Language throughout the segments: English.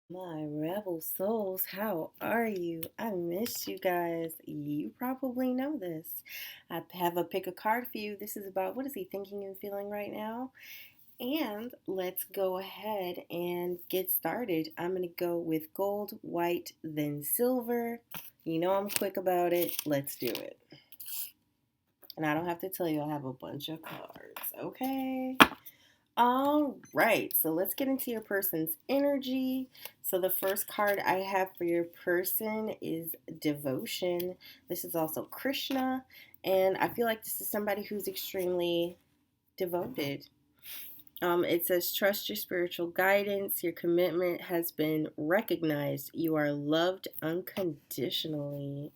My rebel souls, how are you? I missed you guys. You probably know this. I have a pick a card for you. This is about what is he thinking and feeling right now? And let's go ahead and get started. I'm going to go with gold, white, then silver. You know I'm quick about it. Let's do it. And I don't have to tell you I have a bunch of cards, okay? All right, so let's get into your person's energy. So, the first card I have for your person is Devotion. This is also Krishna, and I feel like this is somebody who's extremely devoted. It says, trust your spiritual guidance. Your commitment has been recognized. You are loved unconditionally.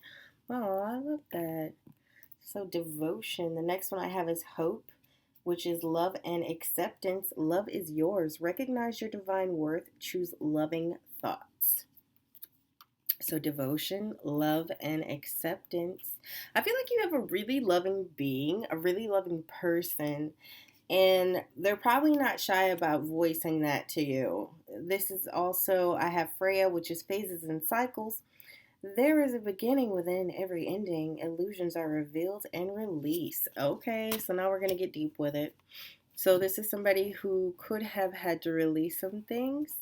Oh, I love that. So, devotion. The next one I have is hope, which is love and acceptance. Love is yours. Recognize your divine worth. Choose loving thoughts. So, devotion, love, and acceptance. I feel like you have a really loving being, a really loving person, and they're probably not shy about voicing that to you. This is also, I have Freya, which is phases and cycles. There is a beginning within every ending. Illusions are revealed and released. Okay, so now we're going to get deep with it. So, this is somebody who could have had to release some things.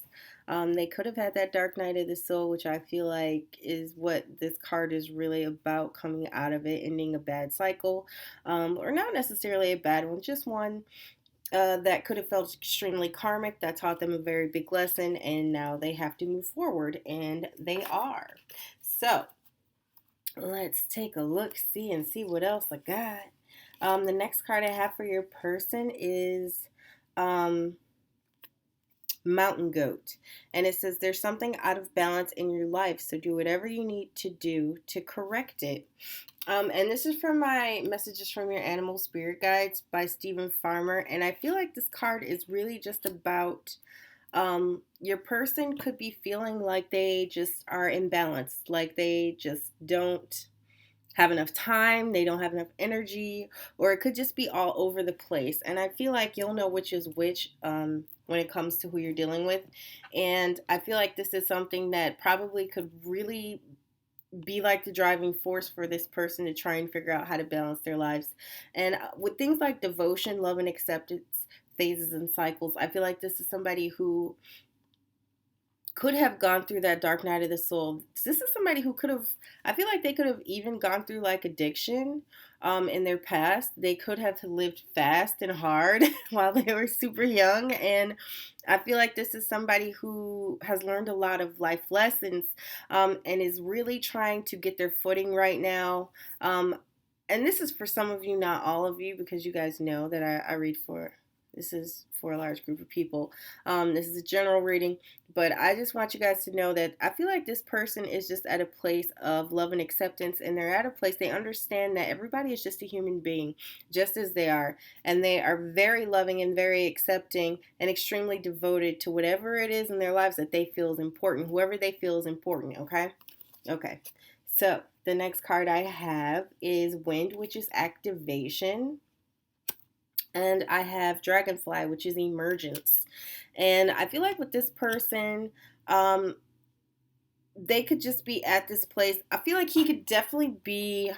They could have had that dark night of the soul, which I feel like is what this card is really about, coming out of it, ending a bad cycle, or not necessarily a bad one, just one that could have felt extremely karmic, that taught them a very big lesson, and now they have to move forward, and they are. So, let's take a look, see, and see what else I got. The next card I have for your person is um, Mountain Goat. And it says there's something out of balance in your life, so do whatever you need to do to correct it. And this is from my Messages from Your Animal Spirit Guides by Stephen Farmer. And I feel like this card is really just about your person could be feeling like they just are imbalanced, like they just don't have enough time, they don't have enough energy, or it could just be all over the place. And I feel like you'll know which is which when it comes to who you're dealing with. And I feel like this is something that probably could really be like the driving force for this person to try and figure out how to balance their lives. And with things like devotion, love, and acceptance, phases and cycles, I feel like this is somebody who could have gone through that dark night of the soul. This is somebody who could have, I feel like they could have even gone through like addiction in their past. They could have lived fast and hard while they were super young. And I feel like this is somebody who has learned a lot of life lessons and is really trying to get their footing right now. And this is for some of you, not all of you, because you guys know that I read for, this is for a large group of people. This is a general reading, but I just want you guys to know that I feel like this person is just at a place of love and acceptance, and they're at a place they understand that everybody is just a human being, just as they are, and they are very loving and very accepting and extremely devoted to whatever it is in their lives that they feel is important, whoever they feel is important, okay? Okay. So, the next card I have is Wind, which is activation. And I have Dragonfly, which is emergence. And I feel like with this person, um, they could just be at this place. I feel like he could definitely be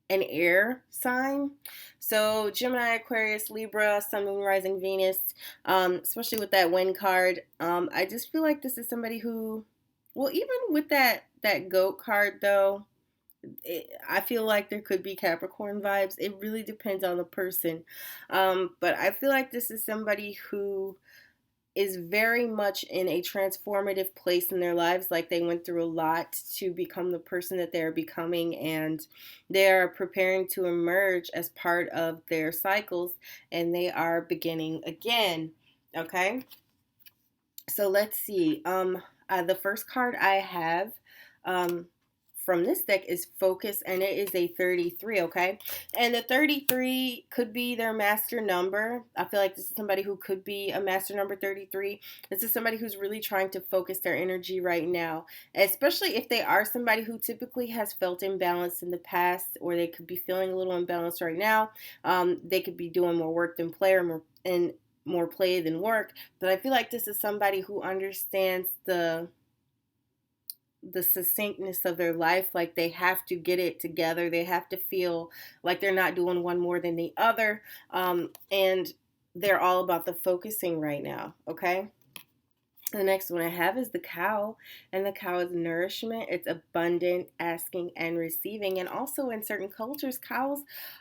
an air sign. So Gemini, Aquarius, Libra, Sun, Moon, Rising, Venus, especially with that wind card. I just feel like this is somebody who, well, even with that goat card though, I feel like there could be Capricorn vibes. It really depends on the person. But I feel like this is somebody who is very much in a transformative place in their lives. Like they went through a lot to become the person that they're becoming, and they're preparing to emerge as part of their cycles, and they are beginning again. Okay. So let's see. The first card I have um, from this deck is Focus, and it is a 33, okay? And the 33 could be their master number. I feel like this is somebody who could be a master number 33. This is somebody who's really trying to focus their energy right now, especially if they are somebody who typically has felt imbalanced in the past, or they could be feeling a little imbalanced right now. They could be doing more work than play, or more play than work. But I feel like this is somebody who understands the the succinctness of their life, like they have to get it together. They have to feel like they're not doing one more than the other. And they're all about the focusing right now, okay? The next one I have is the cow, and the cow is nourishment. It's abundant, asking and receiving. And also, in certain cultures, cows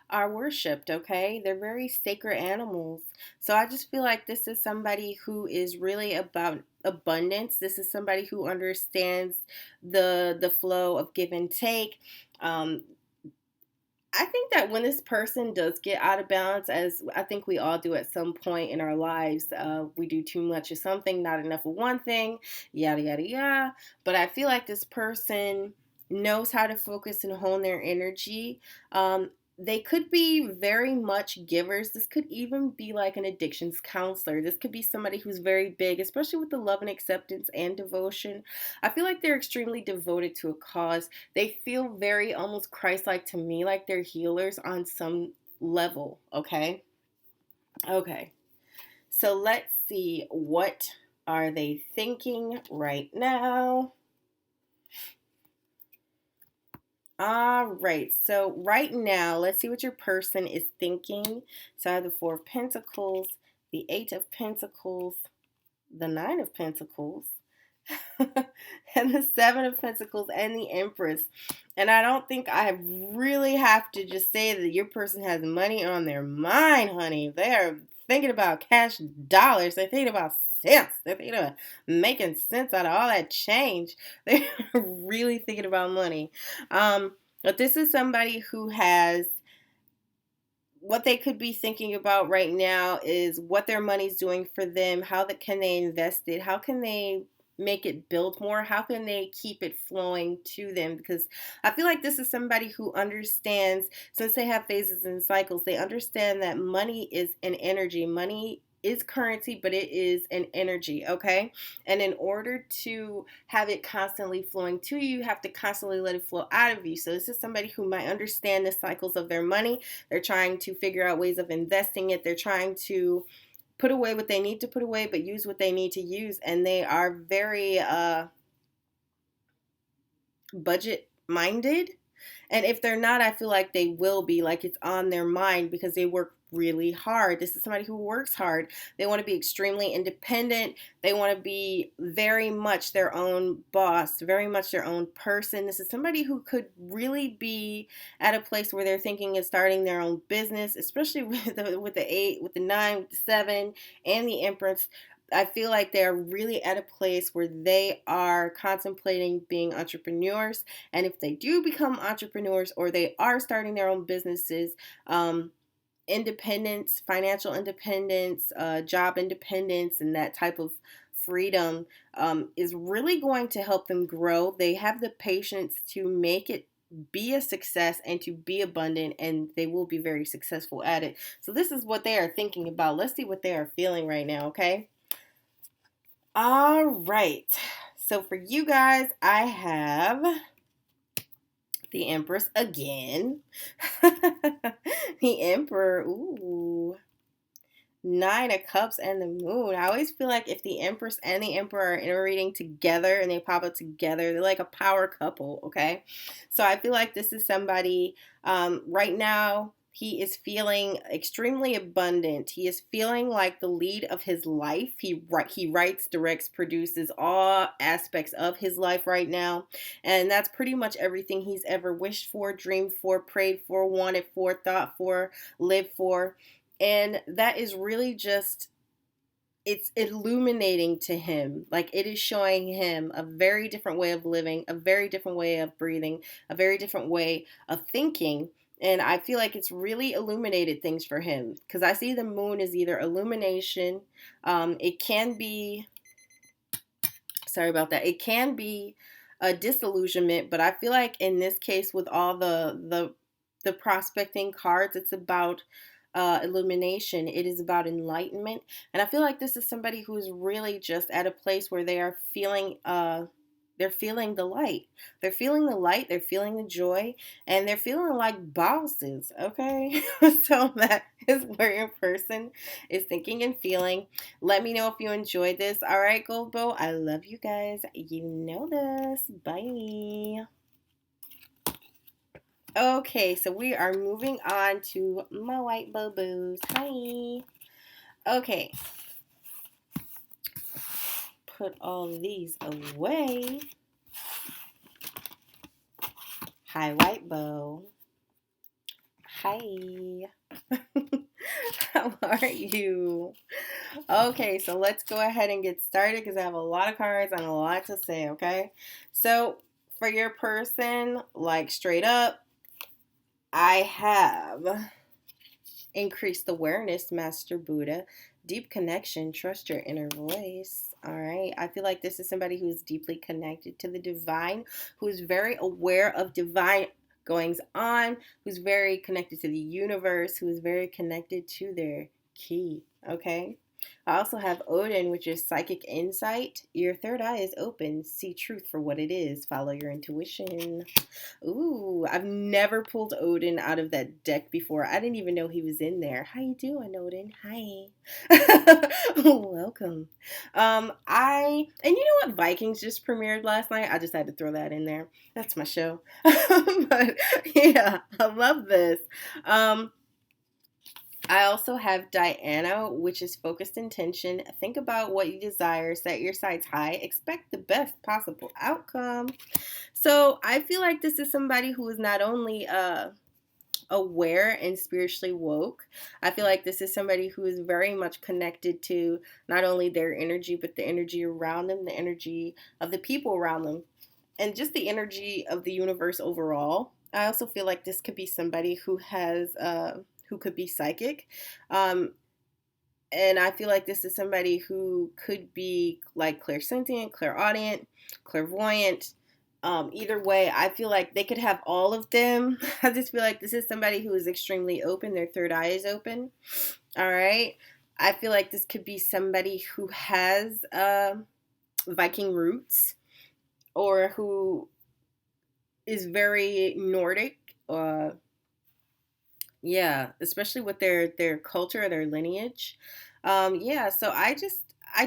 are worshipped, okay? They're very sacred animals. So I just feel like this is somebody who is really about abundance. This is somebody who understands the flow of give and take. Um, I think that when this person does get out of balance, as I think we all do at some point in our lives, we do too much of something, not enough of one thing, yada, yada, yada. But I feel like this person knows how to focus and hone their energy. They could be very much givers. This could even be like an addictions counselor. This could be somebody who's very big, especially with the love and acceptance and devotion. I feel like they're extremely devoted to a cause. They feel very almost Christ-like to me, like they're healers on some level, okay? Okay. So let's see, what are they thinking right now? All right. So right now, let's see what your person is thinking. So I have the Four of Pentacles, the Eight of Pentacles, the Nine of Pentacles, and the Seven of Pentacles and the Empress. And I don't think I really have to just say that your person has money on their mind, honey. They're thinking about cash dollars. They're thinking about sense. They're thinking about making sense out of all that change. They're really thinking about money. But this is somebody who has, what they could be thinking about right now is what their money's doing for them. Can they invest it? How can they make it build more? How can they keep it flowing to them? Because I feel like this is somebody who understands, since they have phases and cycles, they understand that money is an energy. Money is currency, but it is an energy, okay? And in order to have it constantly flowing to you, you have to constantly let it flow out of you. So this is somebody who might understand the cycles of their money. They're trying to figure out ways of investing it. They're trying to put away what they need to put away, but use what they need to use. And they are very budget minded. And if they're not, I feel like they will be, like it's on their mind because they work really hard. This is somebody who works hard. They want to be extremely independent. They want to be very much their own boss, very much their own person. This is somebody who could really be at a place where they're thinking of starting their own business, especially with the 8, with the 9, with the 7, and the Empress. I feel like they're really at a place where they are contemplating being entrepreneurs. And if they do become entrepreneurs or they are starting their own businesses, independence, financial independence, job independence, and that type of freedom is really going to help them grow. They have the patience to make it be a success and to be abundant, and they will be very successful at it. So this is what they are thinking about. Let's see what they are feeling right now, okay? All right. So for you guys, I have the Empress again. The Emperor. Ooh. 9 of Cups and the Moon. I always feel like if the Empress and the Emperor are in a reading together and they pop up together, they're like a power couple, okay? So I feel like this is somebody right now. He is feeling extremely abundant. He is feeling like the lead of his life. He writes, directs, produces all aspects of his life right now. And that's pretty much everything he's ever wished for, dreamed for, prayed for, wanted for, thought for, lived for. And that is really just, it's illuminating to him. Like it is showing him a very different way of living, a very different way of breathing, a very different way of thinking. And I feel like it's really illuminated things for him because I see the moon as either illumination. It can be, sorry about that. It can be a disillusionment, but I feel like in this case with all the prospecting cards, it's about illumination. It is about enlightenment. And I feel like this is somebody who is really just at a place where they are feeling They're feeling the light. They're feeling the light. They're feeling the joy. And they're feeling like bosses, okay? So that is where your person is thinking and feeling. Let me know if you enjoyed this. All right, Gold Bow. I love you guys. You know this. Bye. Okay, so we are moving on to my white boo-boos. Hi. Okay. Put all these away. Hi, white bow. Hi. How are you? Okay, so let's go ahead and get started because I have a lot of cards and a lot to say, okay? So, for your person, like straight up, I have increased awareness, Master Buddha, deep connection, trust your inner voice. All right. I feel like this is somebody who is deeply connected to the divine, who is very aware of divine goings on, who's very connected to the universe, who is very connected to their key. Okay. I also have Odin, which is psychic insight. Your third eye is open. See truth for what it is. Follow your intuition. Ooh, I've never pulled Odin out of that deck before. I didn't even know he was in there. How you doing, Odin? Hi. Welcome. And you know what? Vikings just premiered last night. I just had to throw that in there. That's my show. But yeah, I love this. Um, I also have Diana, which is focused intention. Think about what you desire, set your sights high, expect the best possible outcome. So I feel like this is somebody who is not only aware and spiritually woke. I feel like this is somebody who is very much connected to not only their energy, but the energy around them, the energy of the people around them, and just the energy of the universe overall. I also feel like this could be somebody who could be psychic. Um, and I feel like this is somebody who could be like clairsentient, clairaudient, clairvoyant. Either way, I feel like they could have all of them. I just feel like this is somebody who is extremely open. Their third eye is open. All right. I feel like this could be somebody who has Viking roots or who is very Nordic. Yeah, especially with their culture, their lineage. Yeah, so I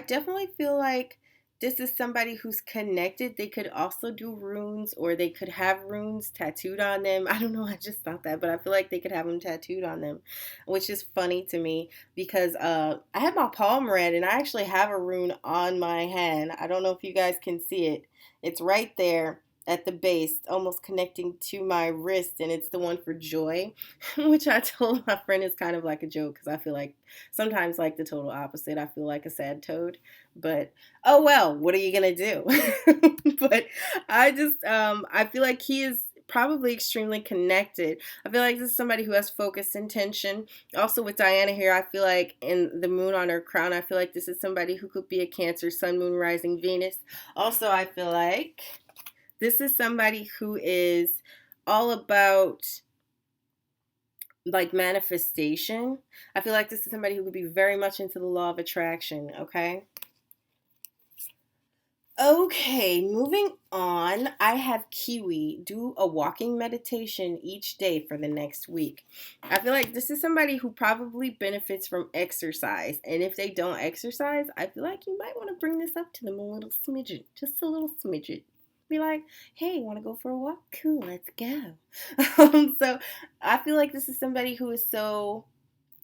definitely feel like this is somebody who's connected. They could also do runes or they could have runes tattooed on them. I don't know, I just thought that, but I feel like they could have them tattooed on them, which is funny to me because I have my palm read and I actually have a rune on my hand. I don't know if you guys can see it. It's right there at the base, almost connecting to my wrist, and it's the one for joy. Which I told my friend is kind of like a joke because I feel like sometimes like the total opposite. I feel like a sad toad, but oh well, what are you gonna do? But I feel like he is probably extremely connected. I feel like this is somebody who has focused intention. Also with Diana here, I feel like in the moon on her crown, I feel like this is somebody who could be a Cancer, Sun, Moon, Rising, Venus. Also, I feel like this is somebody who is all about like manifestation. I feel like this is somebody who could be very much into the law of attraction, okay? Okay, moving on. I have Kiwi do a walking meditation each day for the next week. I feel like this is somebody who probably benefits from exercise. And if they don't exercise, I feel like you might want to bring this up to them a little smidget, just a little smidget. Be like, hey, want to go for a walk? Cool, let's go. So I feel like this is somebody who is so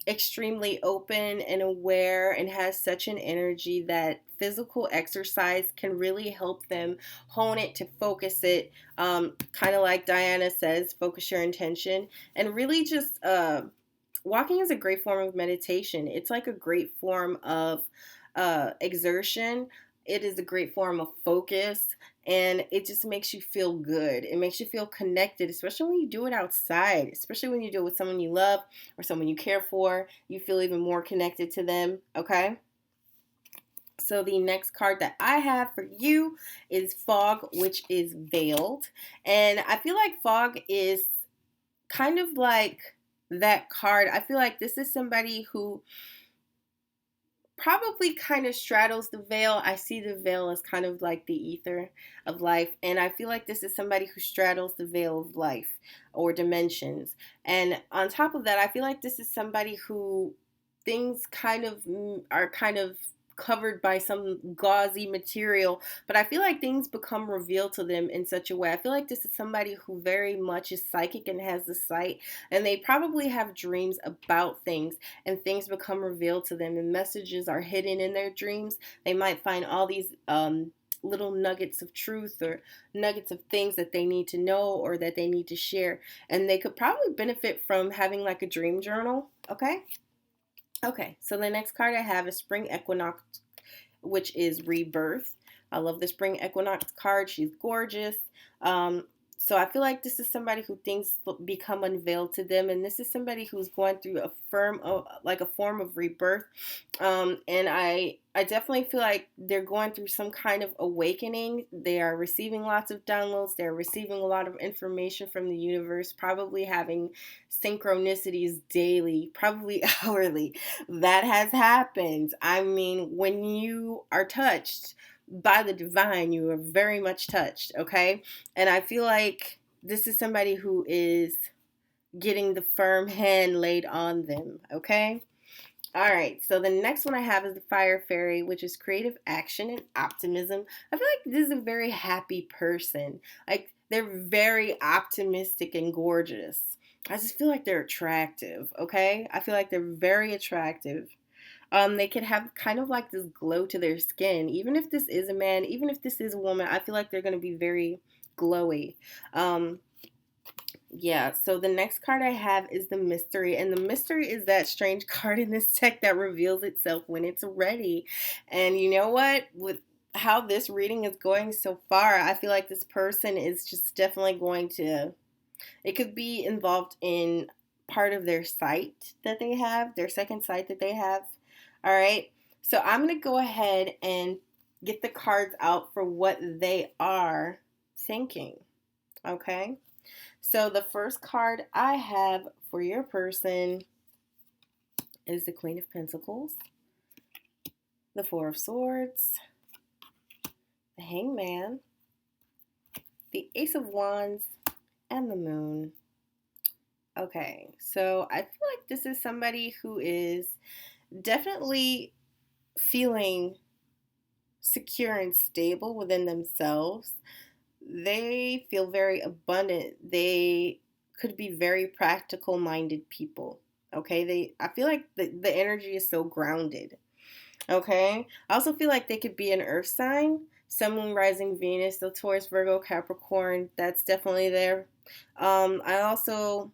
extremely open and aware and has such an energy that physical exercise can really help them hone it to focus it, kind of like Diana says, focus your intention, and really just walking is a great form of meditation. It's like a great form of exertion. It is a great form of focus, and it just makes you feel good. It makes you feel connected, especially when you do it outside, especially when you do it with someone you love or someone you care for. You feel even more connected to them, okay? So the next card that I have for you is Fog, which is veiled. And I feel like Fog is kind of like that card. I feel like this is somebody who probably kind of straddles the veil. I see the veil as kind of like the ether of life. And I feel like this is somebody who straddles the veil of life or dimensions. And on top of that, I feel like this is somebody who things kind of are kind of covered by some gauzy material, but I feel like things become revealed to them in such a way. I feel like this is somebody who very much is psychic and has the sight, and they probably have dreams about things, and things become revealed to them, and messages are hidden in their dreams. They might find all these little nuggets of truth or nuggets of things that they need to know or that they need to share, and they could probably benefit from having like a dream journal. Okay, so the next card I have is Spring Equinox, which is Rebirth. I love the Spring Equinox card. She's gorgeous. So I feel like this is somebody who things become unveiled to them, and this is somebody who's going through a form of rebirth. And I definitely feel like they're going through some kind of awakening. They are receiving lots of downloads. They're receiving a lot of information from the universe, probably having synchronicities daily, probably hourly. That has happened. I mean, when you are touched by the divine, you are very much touched, okay? And I feel like this is somebody who is getting the firm hand laid on them, okay? All right, so the next one I have is the Fire Fairy, which is creative action and optimism. I feel like this is a very happy person. Like, they're very optimistic and gorgeous. I just feel like they're attractive, okay? I feel like they're very attractive. They could have kind of like this glow to their skin. Even if this is a man, even if this is a woman, I feel like they're going to be very glowy. Yeah, so the next card I have is the Mystery. And the Mystery is that strange card in this deck that reveals itself when it's ready. And you know what? With how this reading is going so far, I feel like this person is just definitely going to, it could be involved in part of their sight that they have, their second sight that they have. All right. So I'm going to go ahead and get the cards out for what they are thinking. Okay. So the first card I have for your person is the Queen of Pentacles, the Four of Swords, the Hangman, the Ace of Wands, and the Moon. Okay. So I feel like this is somebody who is definitely feeling secure and stable within themselves. They feel very abundant. They could be very practical minded people. Okay, I feel like the energy is so grounded. Okay, I also feel like they could be an earth sign, Sun, Moon, Rising, Venus, so Taurus, Virgo, Capricorn. That's definitely there. I also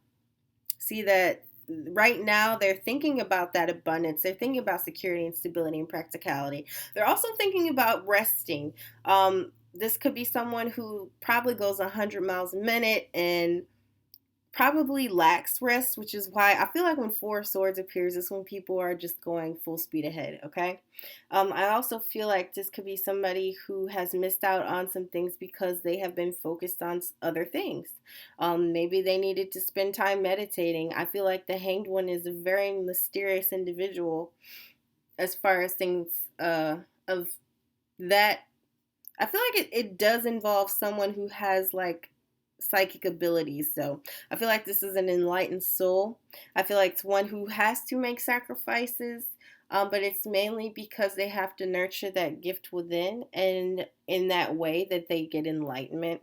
see that right now they're thinking about that abundance. They're thinking about security and stability and practicality. They're also thinking about resting. This could be someone who probably goes 100 miles a minute and probably lacks rest, which is why I feel like when Four of Swords appears, is when people are just going full speed ahead, okay? I also feel like this could be somebody who has missed out on some things because they have been focused on other things. Maybe they needed to spend time meditating. I feel like the Hanged One is a very mysterious individual as far as things of that. I feel like it does involve someone who has like psychic abilities. So I feel like this is an enlightened soul. I feel like it's one who has to make sacrifices, but it's mainly because they have to nurture that gift within, and in that way that they get enlightenment.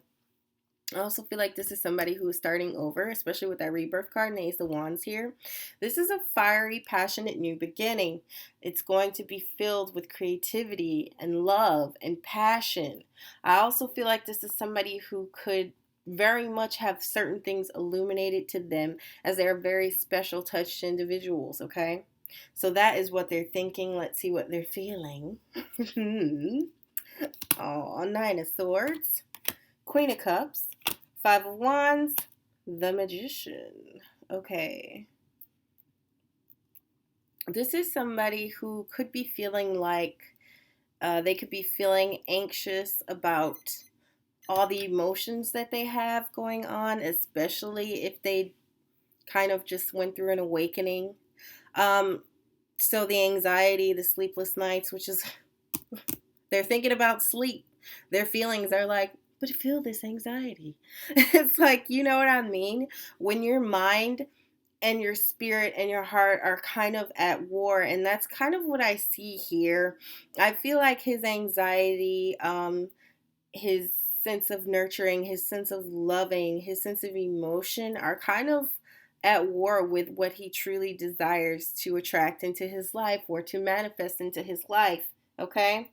I also feel like this is somebody who is starting over, especially with that rebirth card and the Ace of Wands here. This is a fiery, passionate new beginning. It's going to be filled with creativity and love and passion. I also feel like this is somebody who could very much have certain things illuminated to them, as they are very special touched individuals, okay? So that is what they're thinking. Let's see what they're feeling. Oh, Nine of Swords, Queen of Cups, Five of Wands, the Magician. Okay. This is somebody who could be feeling like they could be feeling anxious about all the emotions that they have going on, especially if they kind of just went through an awakening. So the anxiety, the sleepless nights, which is they're thinking about sleep. Their feelings are like, but feel this anxiety. It's like, you know what I mean? When your mind and your spirit and your heart are kind of at war, and that's kind of what I see here. I feel like his anxiety, his sense of nurturing, his sense of loving, his sense of emotion are kind of at war with what he truly desires to attract into his life or to manifest into his life. Okay?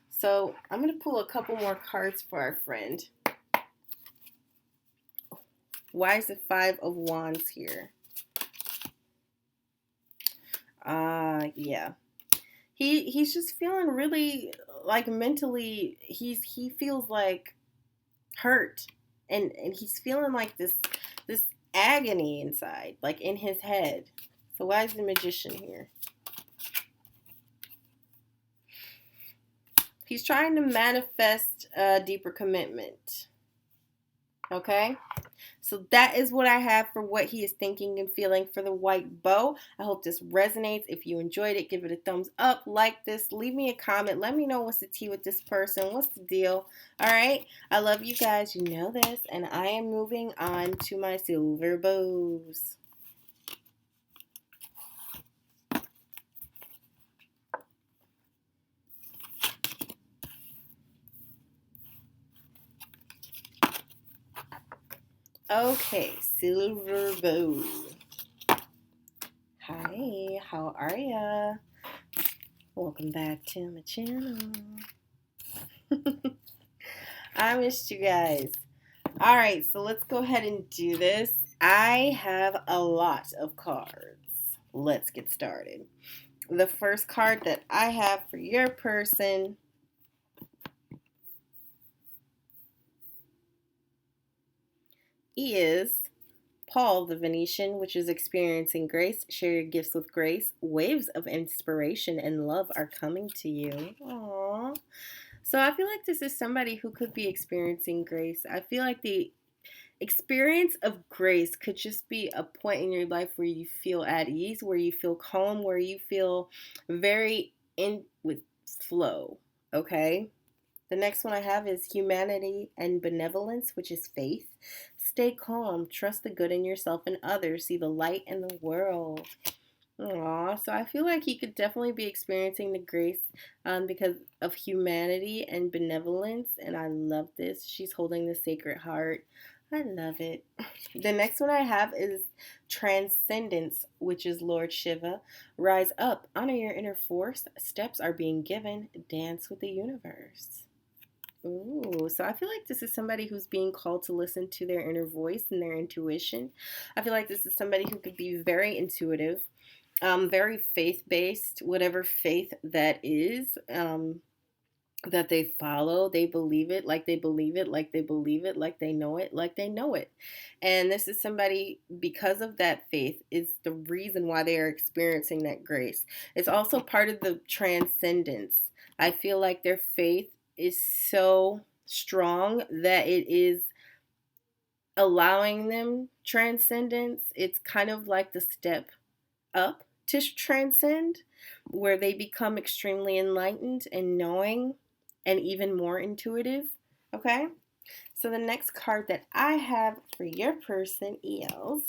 So I'm going to pull a couple more cards for our friend. Why is the Five of Wands here? Yeah. He's just feeling really like mentally he feels like hurt, and he's feeling like this agony inside, like in his head. So why is the Magician here? He's trying to manifest a deeper commitment. Okay? So that is what I have for what he is thinking and feeling for the white bow. I hope this resonates. If you enjoyed it, give it a thumbs up, like this, leave me a comment. Let me know what's the tea with this person. What's the deal? All right. I love you guys. You know this. And I am moving on to my silver bows. Okay, silver bow. Hi, how are ya? Welcome back to my channel. I missed you guys. All right, so let's go ahead and do this. I have a lot of cards. Let's get started. The first card that I have for your person is Paul the Venetian, which is experiencing grace. Share your gifts with grace. Waves of inspiration and love are coming to you. Aww. So I feel like this is somebody who could be experiencing grace. I feel like the experience of grace could just be a point in your life where you feel at ease, where you feel calm, where you feel very in with flow. Okay? The next one I have is humanity and benevolence, which is faith. Stay calm, trust the good in yourself and others, see the light in the world. Aw, so I feel like he could definitely be experiencing the grace because of humanity and benevolence, and I love this. She's holding the Sacred Heart. I love it. The next one I have is transcendence, which is Lord Shiva. Rise up, honor your inner force. Steps are being given. Dance with the universe. Ooh, so I feel like this is somebody who's being called to listen to their inner voice and their intuition. I feel like this is somebody who could be very intuitive, very faith based, whatever faith that is. That they follow, they believe it, like they believe it, like they believe it, like they know it, like they know it. And this is somebody, because of that faith, is the reason why they are experiencing that grace. It's also part of the transcendence. I feel like their faith is so strong that it is allowing them transcendence. It's kind of like the step up to transcend, where they become extremely enlightened and knowing and even more intuitive. Okay? So the next card that I have for your person is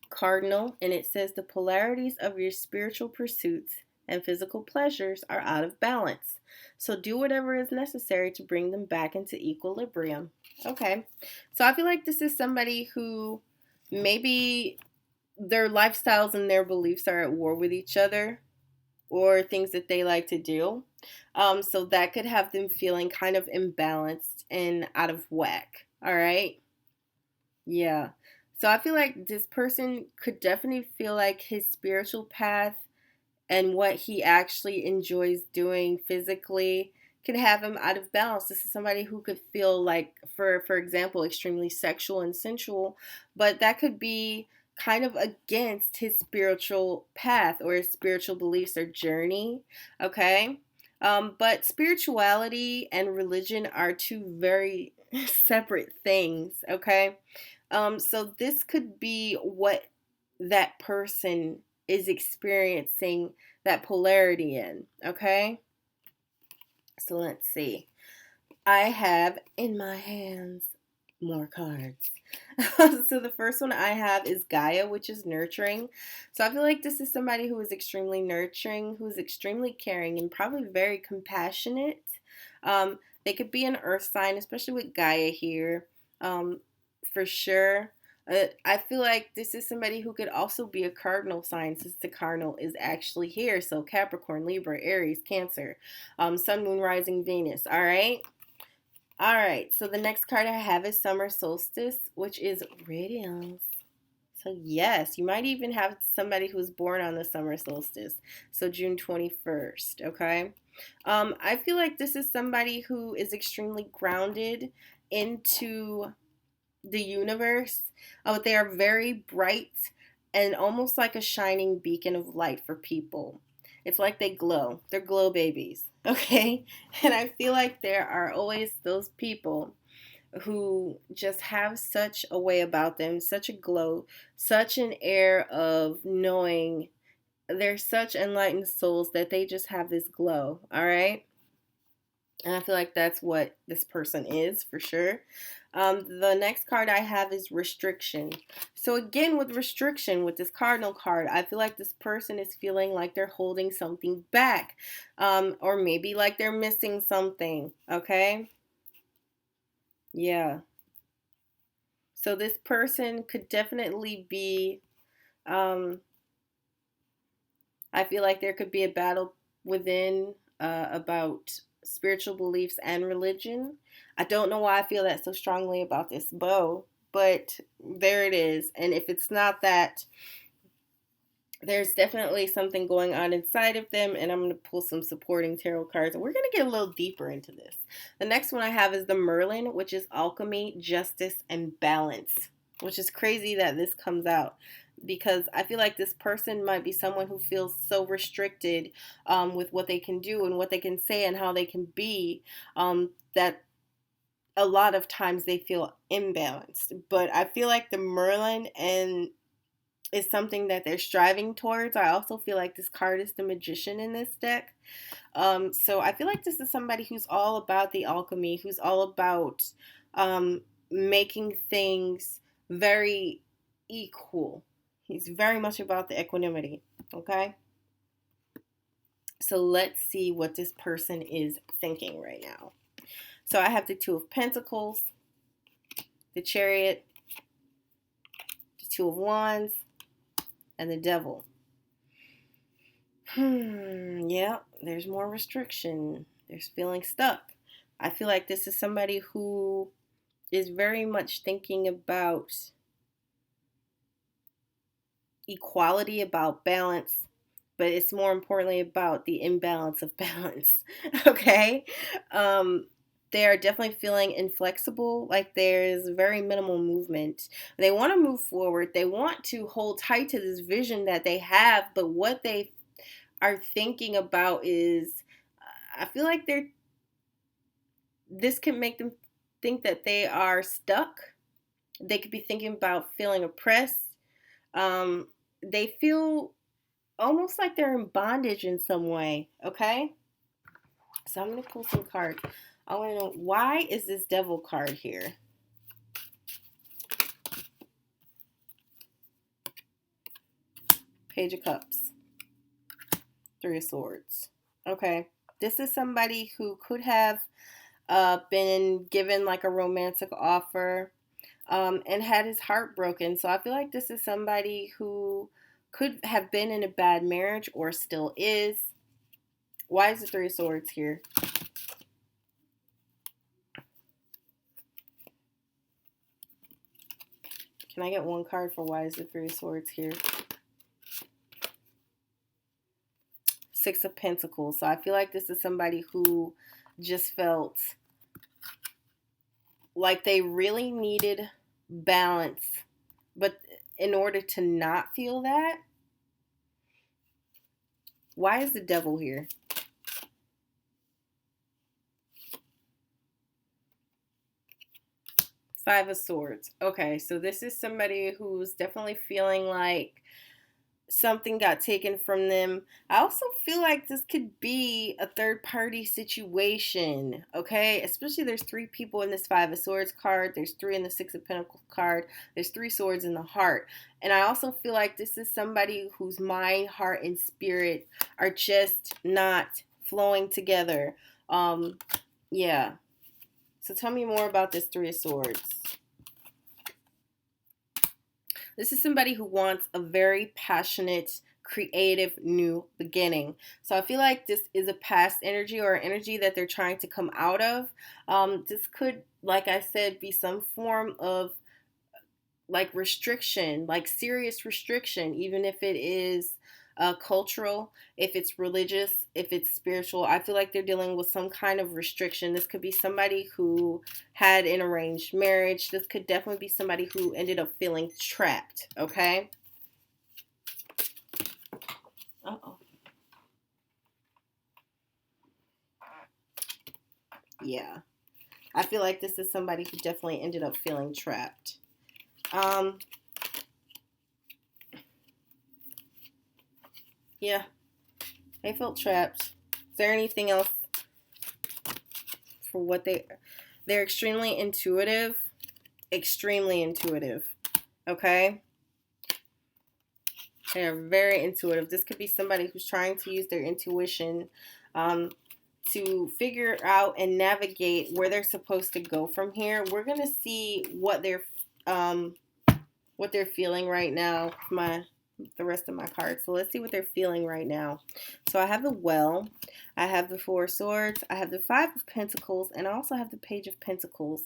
Cardinal, and it says the polarities of your spiritual pursuits and physical pleasures are out of balance. So do whatever is necessary to bring them back into equilibrium. Okay. So I feel like this is somebody who maybe their lifestyles and their beliefs are at war with each other, or things that they like to do. So that could have them feeling kind of imbalanced and out of whack. All right. Yeah. So I feel like this person could definitely feel like his spiritual path and what he actually enjoys doing physically can have him out of balance. This is somebody who could feel like, for example, extremely sexual and sensual, but that could be kind of against his spiritual path or his spiritual beliefs or journey. Okay. But spirituality and religion are two very separate things. Okay. So this could be what that person is experiencing that polarity in, okay? So let's see. I have in my hands more cards. So the first one I have is Gaia, which is nurturing. So I feel like this is somebody who is extremely nurturing, who's extremely caring, and probably very compassionate. They could be an earth sign, especially with Gaia here, for sure. I feel like this is somebody who could also be a cardinal sign, since the cardinal is actually here. So Capricorn, Libra, Aries, Cancer, Sun, Moon, Rising, Venus. All right. All right. So the next card I have is Summer Solstice, which is radiance. So yes, you might even have somebody who's born on the summer solstice. So June 21st. Okay. I feel like this is somebody who is extremely grounded into the universe. Oh, they are very bright and almost like a shining beacon of light for people. It's like they glow. They're glow babies, okay? And I feel like there are always those people who just have such a way about them, such a glow, such an air of knowing. They're such enlightened souls that they just have this glow, all right? And I feel like that's what this person is for sure. The next card I have is restriction. So again, with restriction, with this cardinal card, I feel like this person is feeling like they're holding something back, or maybe like they're missing something. Okay, yeah. So this person could definitely be. Um, I feel like there could be a battle within about spiritual beliefs and religion. I don't know why I feel that so strongly about this bow, but there it is. And if it's not that, there's definitely something going on inside of them, and I'm going to pull some supporting tarot cards, and we're going to get a little deeper into this. The next one I have is the Merlin, which is alchemy, justice, and balance, which is crazy that this comes out because I feel like this person might be someone who feels so restricted with what they can do and what they can say and how they can be, that a lot of times they feel imbalanced. But I feel like the Merlin and is something that they're striving towards. I also feel like this card is the magician in this deck. So I feel like this is somebody who's all about the alchemy, who's all about um, making things very equal. He's very much about the equanimity. Okay. So let's see what this person is thinking right now. So I have the Two of Pentacles, the Chariot, the Two of Wands, and the Devil. Yeah, there's more restriction. There's feeling stuck. I feel like this is somebody who is very much thinking about equality, about balance, but it's more importantly about the imbalance of balance. Okay? They are definitely feeling inflexible, like there's very minimal movement. They want to move forward. They want to hold tight to this vision that they have, but what they are thinking about is, I feel like this can make them think that they are stuck. They could be thinking about feeling oppressed. They feel almost like they're in bondage in some way. Okay, so I'm gonna pull some cards. I want to know, why is this Devil card here? Page of Cups, Three of Swords. Okay, this is somebody who could have been given like a romantic offer, and had his heart broken. So I feel like this is somebody who could have been in a bad marriage or still is. Why is the Three of Swords here? Can I get one card for why is the Three of Swords here? Six of Pentacles. So I feel like this is somebody who just felt like they really needed balance. But in order to not feel that, why is the Devil here? Five of Swords. Okay, so this is somebody who's definitely feeling like something got taken from them. I also feel like this could be a third party situation, okay? Especially there's three people in this Five of Swords card, there's three in the Six of Pentacles card, there's three swords in the heart. And I also feel like this is somebody whose mind, heart, and spirit are just not flowing together. Yeah. So tell me more about this Three of Swords. This is somebody who wants a very passionate, creative new beginning. So I feel like this is a past energy or energy that they're trying to come out of. This could, like I said, be some form of like restriction, like serious restriction, even if it is cultural, if it's religious, if it's spiritual. I feel like they're dealing with some kind of restriction. This could be somebody who had an arranged marriage. This could definitely be somebody who ended up feeling trapped, okay? Uh-oh. Yeah. I feel like this is somebody who definitely ended up feeling trapped. Yeah, they felt trapped. Is there anything else for what they're extremely intuitive, okay? They're very intuitive. This could be somebody who's trying to use their intuition to figure out and navigate where they're supposed to go from here. We're going to see what they're feeling right now. The rest of my cards. So let's see what they're feeling right now. So I have the Well, I have the Four of Swords, I have the Five of Pentacles, and I also have the Page of Pentacles.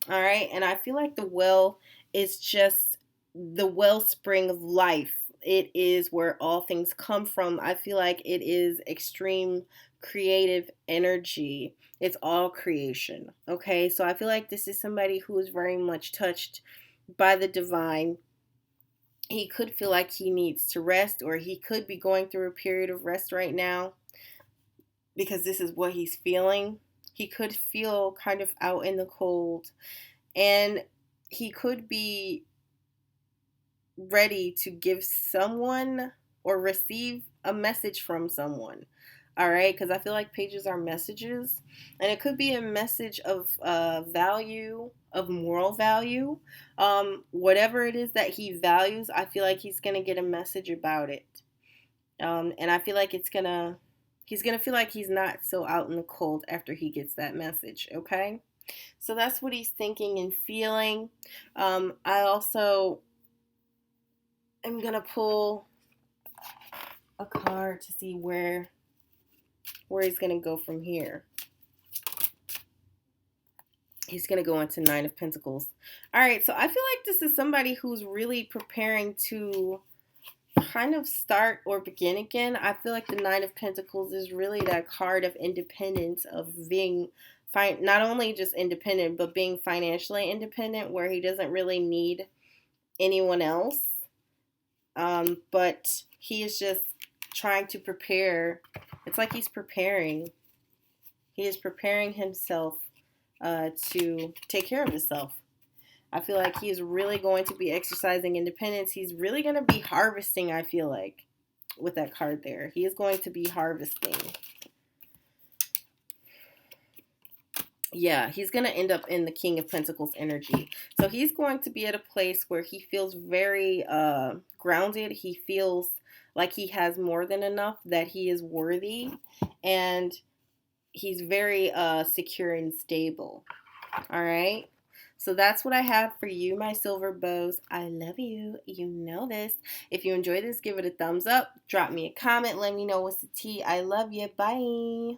All right, and I feel like the Well is just the wellspring of life. It is where all things come from. I feel like it is extreme creative energy. It's all creation. Okay, so I feel like this is somebody who is very much touched by the divine. He could feel like he needs to rest, or he could be going through a period of rest right now because this is what he's feeling. He could feel kind of out in the cold, and he could be ready to give someone or receive a message from someone. All right, because I feel like pages are messages, and it could be a message of value, of moral value. Whatever it is that he values, I feel like he's gonna get a message about it, and I feel like he's gonna feel like he's not so out in the cold after he gets that message. Okay, so that's what he's thinking and feeling. I also am gonna pull a card to see where he's going to go from here. He's going to go into Nine of Pentacles. All right, so I feel like this is somebody who's really preparing to kind of start or begin again. I feel like the Nine of Pentacles is really that card of independence, of being not only just independent, but being financially independent, where he doesn't really need anyone else. But he is just trying to prepare. It's like he's preparing. He is preparing himself to take care of himself. I feel like he is really going to be exercising independence. He's really going to be harvesting, I feel like, with that card there. He is going to be harvesting. Yeah, he's going to end up in the King of Pentacles energy. So he's going to be at a place where he feels very grounded. He feels like he has more than enough, that he is worthy, and he's very secure and stable. All right. So that's what I have for you, my silver bows. I love you. You know this. If you enjoyed this, give it a thumbs up. Drop me a comment. Let me know what's the tea. I love you. Bye.